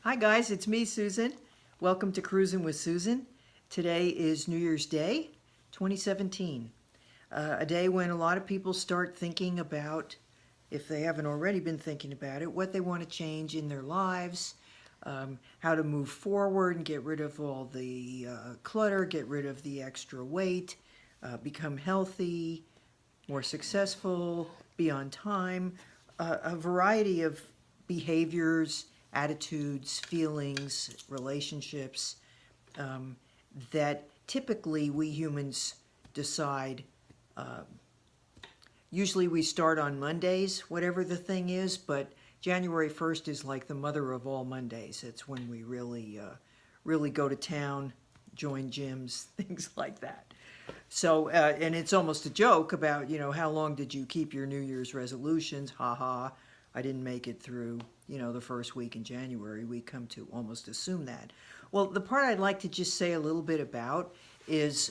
Hi guys, it's me, Susan. Welcome to Cruisin' with Susan. Today is New Year's Day, 2017. A day when a lot of people start thinking about, if they haven't already been thinking about it, what they want to change in their lives, how to move forward and get rid of all the clutter, get rid of the extra weight, become healthy, more successful, be on time, a variety of behaviors, attitudes, feelings, relationships that typically we humans decide. Usually we start on Mondays, whatever the thing is, but January 1st is like the mother of all Mondays. It's when we really go to town, join gyms, things like that. So, and it's almost a joke about, how long did you keep your New Year's resolutions? Ha ha, I didn't make it through, the first week in January. We come to almost assume that. Well, the part I'd like to just say a little bit about is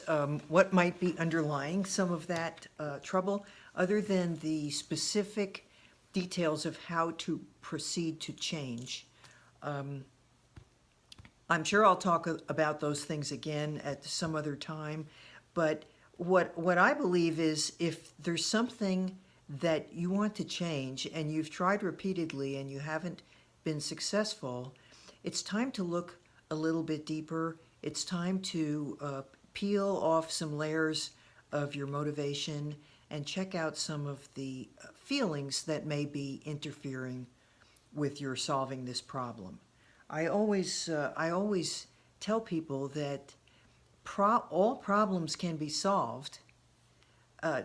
what might be underlying some of that trouble, other than the specific details of how to proceed to change. I'm sure I'll talk about those things again at some other time, but what I believe is if there's something that you want to change and you've tried repeatedly and you haven't been successful, it's time to look a little bit deeper. It's time to peel off some layers of your motivation and check out some of the feelings that may be interfering with your solving this problem. I always tell people that all problems can be solved,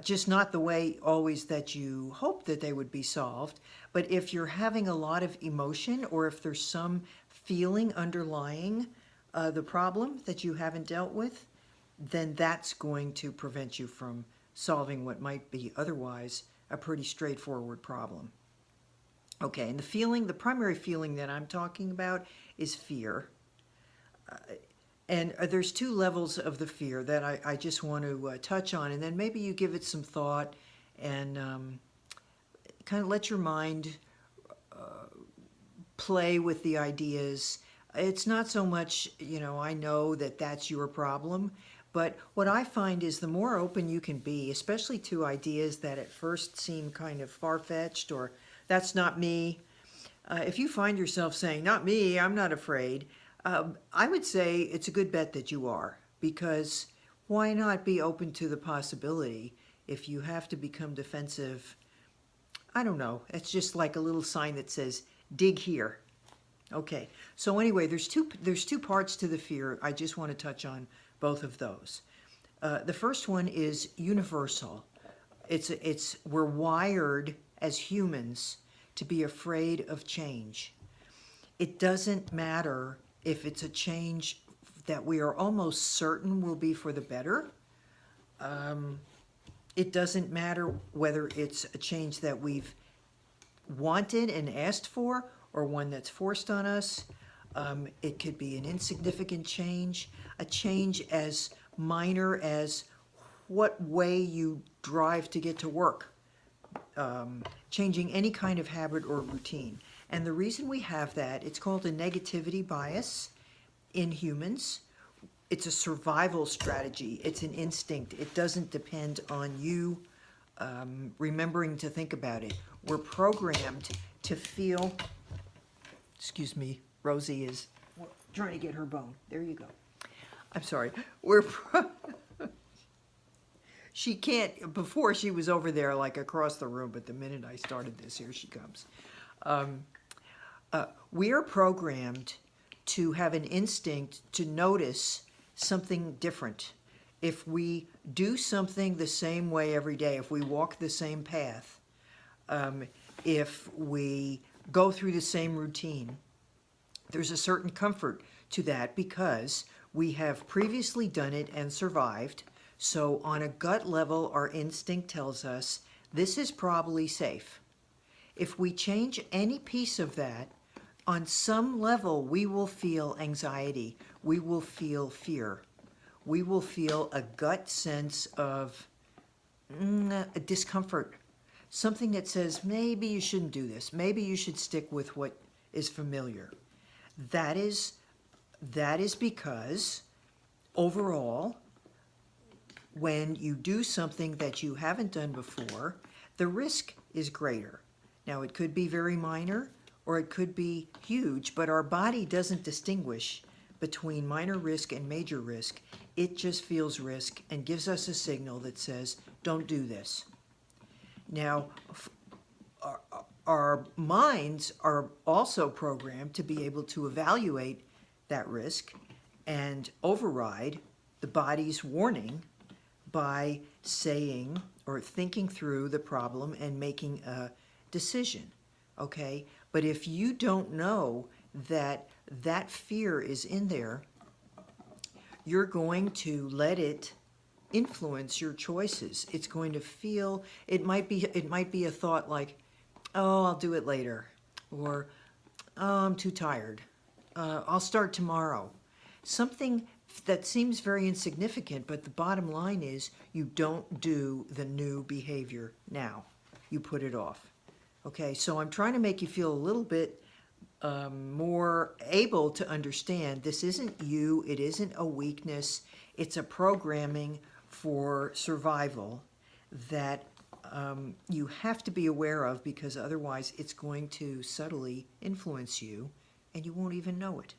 just not the way always that you hope that they would be solved. But if you're having a lot of emotion, or if there's some feeling underlying the problem that you haven't dealt with, then that's going to prevent you from solving what might be otherwise a pretty straightforward problem. Okay, and the primary feeling that I'm talking about is fear. And there's two levels of the fear that I just want to touch on, and then maybe you give it some thought and kind of let your mind play with the ideas. It's not so much, I know that that's your problem, but what I find is the more open you can be, especially to ideas that at first seem kind of far-fetched or that's not me. If you find yourself saying, not me, I'm not afraid, I would say it's a good bet that you are, because why not be open to the possibility if you have to become defensive? I don't know. It's just like a little sign that says, dig here. Okay, so anyway, there's two parts to the fear. I just want to touch on both of those. The first one is universal. We're wired as humans to be afraid of change. It doesn't matter if it's a change that we are almost certain will be for the better. It doesn't matter whether it's a change that we've wanted and asked for or one that's forced on us. It could be an insignificant change, a change as minor as what way you drive to get to work, changing any kind of habit or routine. And the reason we have that, it's called a negativity bias in humans. It's a survival strategy. It's an instinct. It doesn't depend on you remembering to think about it. We're programmed to feel, excuse me, Rosie is trying to get her bone. There you go. I'm sorry. She can't, before she was over there like across the room, but the minute I started this, here she comes. We are programmed to have an instinct to notice something different. If we do something the same way every day, if we walk the same path, if we go through the same routine, there's a certain comfort to that because we have previously done it and survived. So on a gut level, our instinct tells us this is probably safe. If we change any piece of that, on some level, we will feel anxiety. We will feel fear. We will feel a gut sense of a discomfort. Something that says, maybe you shouldn't do this. Maybe you should stick with what is familiar. That is because overall, when you do something that you haven't done before, the risk is greater. Now, it could be very minor or it could be huge, but our body doesn't distinguish between minor risk and major risk. It just feels risk and gives us a signal that says, don't do this. Now, our minds are also programmed to be able to evaluate that risk and override the body's warning by saying or thinking through the problem and making a decision, okay? But if you don't know that that fear is in there, you're going to let it influence your choices. It's going to feel, it might be a thought like, oh, I'll do it later, or oh, I'm too tired. I'll start tomorrow. Something that seems very insignificant, but the bottom line is you don't do the new behavior now. You put it off. Okay, so I'm trying to make you feel a little bit more able to understand this isn't you, it isn't a weakness, it's a programming for survival that you have to be aware of, because otherwise it's going to subtly influence you and you won't even know it.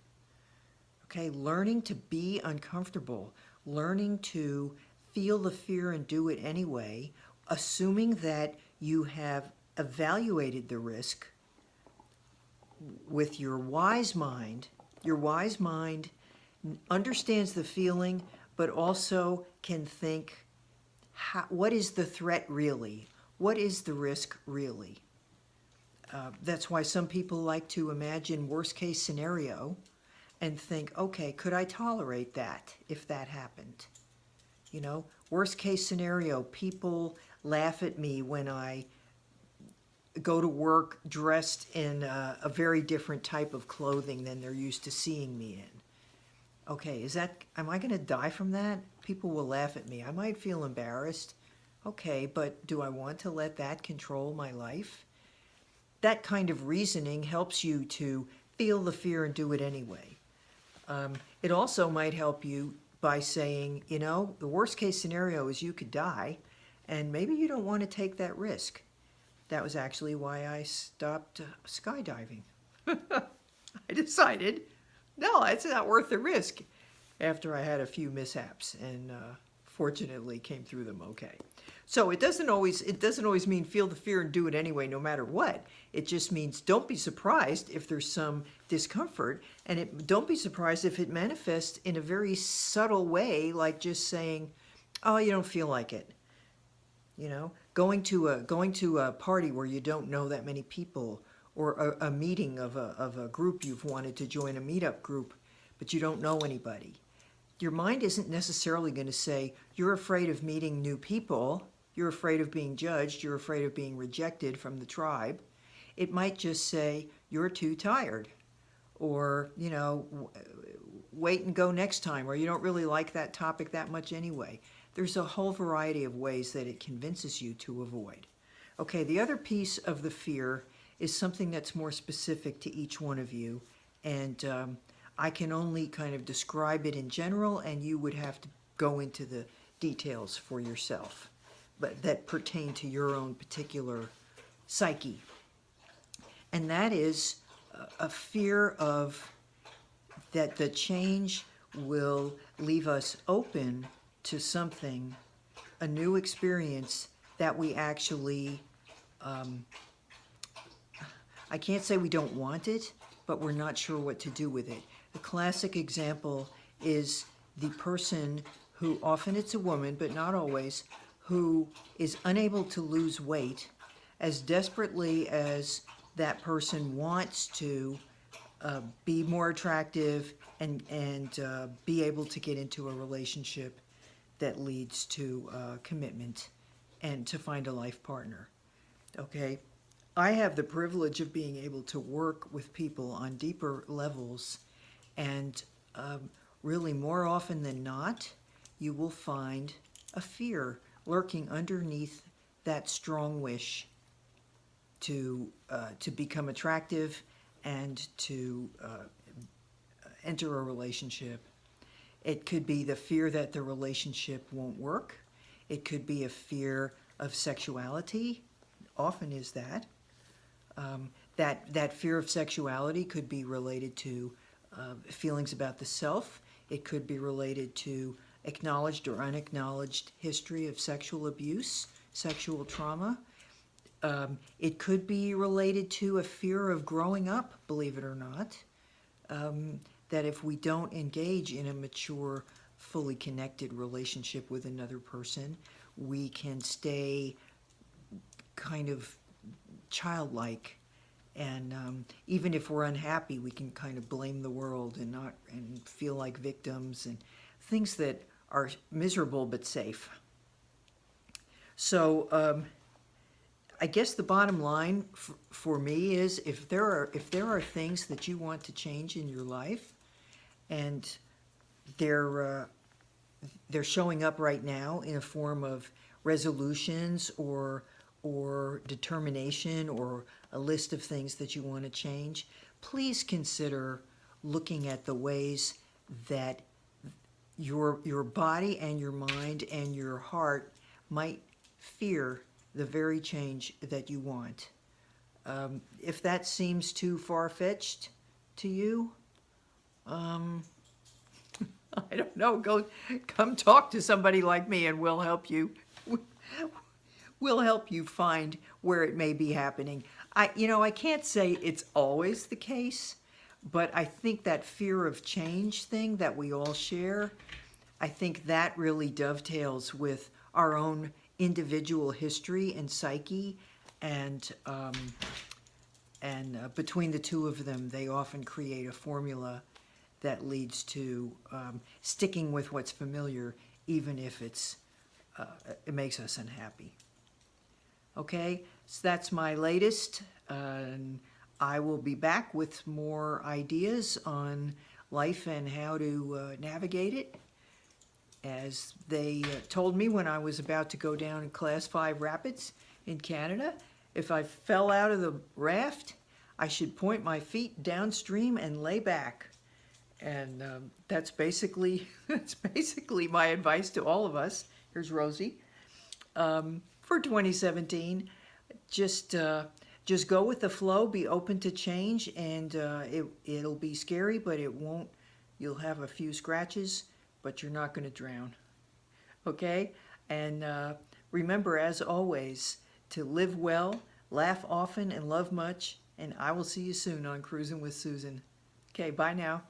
Okay, learning to be uncomfortable, learning to feel the fear and do it anyway, assuming that you have evaluated the risk with your wise mind. Your wise mind understands the feeling, but also can think, what is the threat really? What is the risk really? That's why some people like to imagine worst case scenario and think, okay, could I tolerate that if that happened? You know, worst case scenario, people laugh at me when I go to work dressed in a very different type of clothing than they're used to seeing me in. Okay, am I going to die from that? People will laugh at me. I might feel embarrassed. Okay, but do I want to let that control my life? That kind of reasoning helps you to feel the fear and do it anyway. It also might help you by saying, you know, the worst case scenario is you could die, and maybe you don't want to take that risk. That was actually why I stopped skydiving. I decided, no, it's not worth the risk after I had a few mishaps, and fortunately came through them okay. So it doesn't always mean feel the fear and do it anyway, no matter what. It just means don't be surprised if there's some discomfort, and don't be surprised if it manifests in a very subtle way, like just saying, oh, you don't feel like it. You know, going to a party where you don't know that many people, or a meeting of a group you've wanted to join, a meetup group, but you don't know anybody. Your mind isn't necessarily going to say, you're afraid of meeting new people, you're afraid of being judged, you're afraid of being rejected from the tribe. It might just say, you're too tired, or, you know, wait and go next time, or you don't really like that topic that much anyway. There's a whole variety of ways that it convinces you to avoid. Okay, the other piece of the fear is something that's more specific to each one of you, and I can only kind of describe it in general, and you would have to go into the details for yourself, but that pertain to your own particular psyche. And that is a fear of that the change will leave us open to something, a new experience that we actually, I can't say we don't want it, but we're not sure what to do with it. The classic example is the person who, often it's a woman, but not always, who is unable to lose weight as desperately as that person wants to be more attractive and be able to get into a relationship that leads to commitment and to find a life partner. Okay, I have the privilege of being able to work with people on deeper levels, and really more often than not, you will find a fear lurking underneath that strong wish to become attractive and to enter a relationship. It could be the fear that the relationship won't work. It could be a fear of sexuality, often is that. That fear of sexuality could be related to feelings about the self. It could be related to acknowledged or unacknowledged history of sexual abuse, sexual trauma. It could be related to a fear of growing up, believe it or not, that if we don't engage in a mature, fully connected relationship with another person, we can stay kind of childlike. And even if we're unhappy, we can kind of blame the world and feel like victims and things that are miserable but safe. So I guess the bottom line for me is if there are things that you want to change in your life, and they're showing up right now in a form of resolutions or determination or a list of things that you want to change, please consider looking at the ways that your body and your mind and your heart might fear the very change that you want. If that seems too far-fetched to you, I don't know, come talk to somebody like me and we'll help you. We'll help you find where it may be happening. I can't say it's always the case, but I think that fear of change thing that we all share, I think that really dovetails with our own individual history and psyche, and between the two of them, they often create a formula that leads to sticking with what's familiar, even if it makes us unhappy. Okay, so that's my latest. I will be back with more ideas on life and how to navigate it. As they told me when I was about to go down in Class 5 rapids in Canada, if I fell out of the raft, I should point my feet downstream and lay back. And that's basically my advice to all of us. Here's Rosie. For 2017, just go with the flow, be open to change, and it'll be scary, but it won't. You'll have a few scratches, but you're not going to drown. Okay? And remember, as always, to live well, laugh often, and love much. And I will see you soon on Cruisin' with Susan. Okay, bye now.